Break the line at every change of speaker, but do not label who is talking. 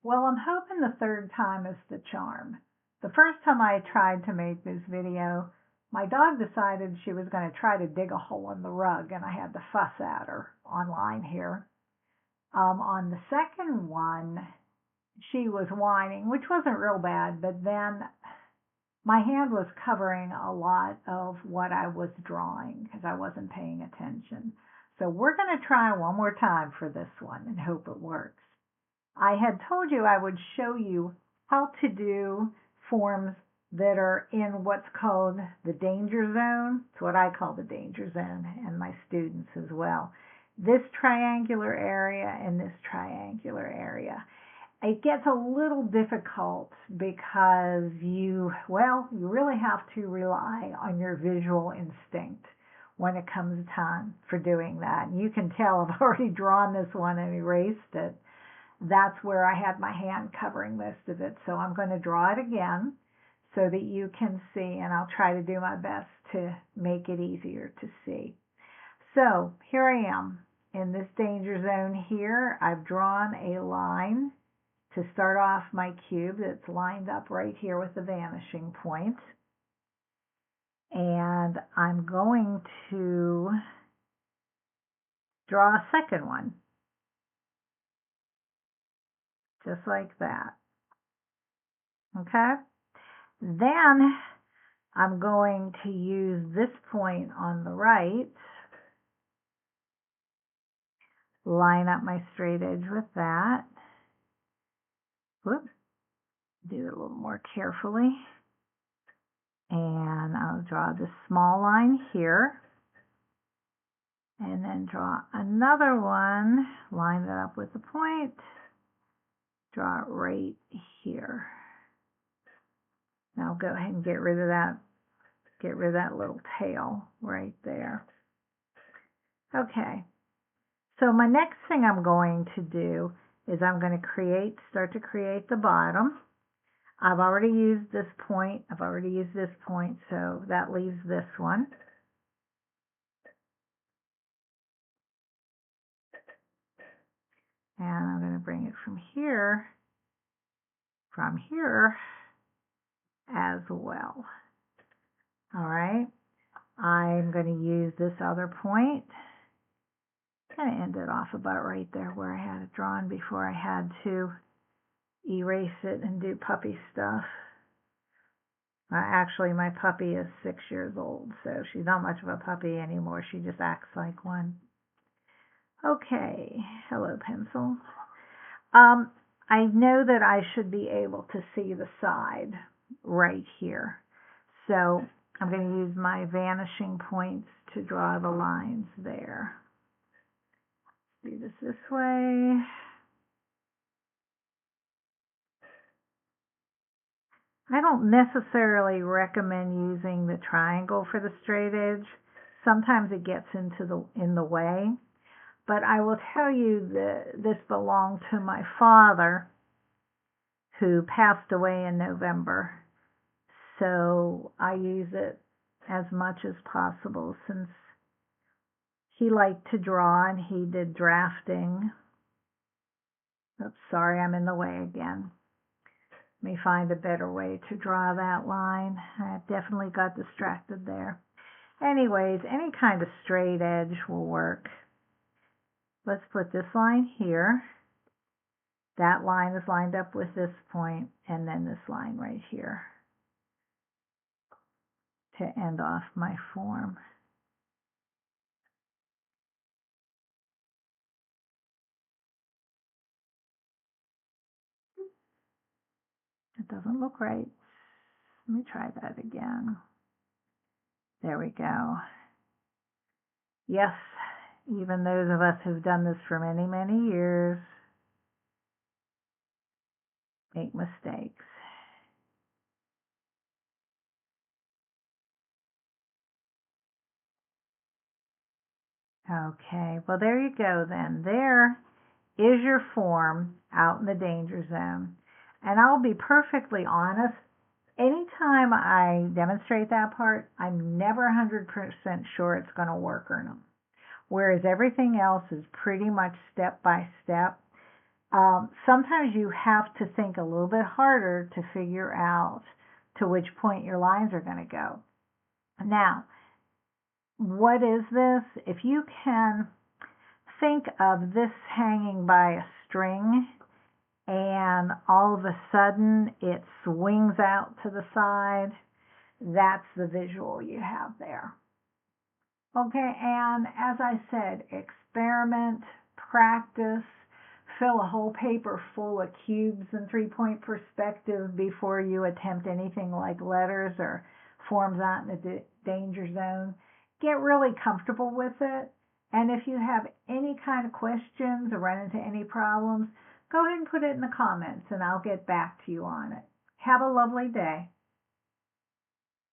Well, I'm hoping the third time is the charm. The first time I tried to make this video, my dog decided she was going to try to dig a hole in the rug, and I had to fuss at her online here. On the second one, she was whining, which wasn't real bad, but then my hand was covering a lot of what I was drawing because I wasn't paying attention. So we're going to try one more time for this one and hope it works. I had told you I would show you how to do forms that are in what's called the danger zone. It's what I call the danger zone, and my students as well. This triangular area and this triangular area. It gets a little difficult because you really have to rely on your visual instinct when it comes time for doing that. And you can tell I've already drawn this one and erased it. That's where I had my hand covering most of it. So I'm going to draw it again so that you can see, and I'll try to do my best to make it easier to see. So here I am in this danger zone here. I've drawn a line to start off my cube that's lined up right here with the vanishing point. And I'm going to draw a second one, just like that. Okay? Then I'm going to use this point on the right, line up my straight edge with that. Whoops. Do it a little more carefully. And I'll draw this small line here. And then draw another one, line it up with the point, draw it right here. Now I'll go ahead and get rid of that little tail right there. Okay, so my next thing I'm going to do is I'm going to start to create the bottom. I've already used this point, so that leaves this one. And I'm going to bring it from here as well. All right, I'm going to use this other point. Kind of end it off about right there where I had it drawn before I had to erase it and do puppy stuff. Actually, my puppy is 6 years old, so she's not much of a puppy anymore. She just acts like one. Okay, hello, pencil. I know that I should be able to see the side right here. So I'm going to use my vanishing points to draw the lines there. Do this way. I don't necessarily recommend using the triangle for the straight edge. Sometimes it gets in the way. But I will tell you that this belonged to my father, who passed away in November. So I use it as much as possible since he liked to draw and he did drafting. Oops, sorry, I'm in the way again. Let me find a better way to draw that line. I definitely got distracted there. Anyways, any kind of straight edge will work. Let's put this line here. That line is lined up with this point, and then this line right here to end off my form. It doesn't look right. Let me try that again. There we go. Yes, even those of us who've done this for many, many years make mistakes. Okay, well there you go then. There is your form out in the danger zone. And I'll be perfectly honest, anytime I demonstrate that part, I'm never 100% sure it's going to work or not. Whereas everything else is pretty much step by step. Sometimes you have to think a little bit harder to figure out to which point your lines are going to go. Now, what is this? If you can think of this hanging by a string and all of a sudden it swings out to the side, that's the visual you have there. Okay, and as I said, experiment, practice, fill a whole paper full of cubes in three-point perspective before you attempt anything like letters or forms out in the danger zone. Get really comfortable with it, and if you have any kind of questions or run into any problems, go ahead and put it in the comments and I'll get back to you on it. Have a lovely day.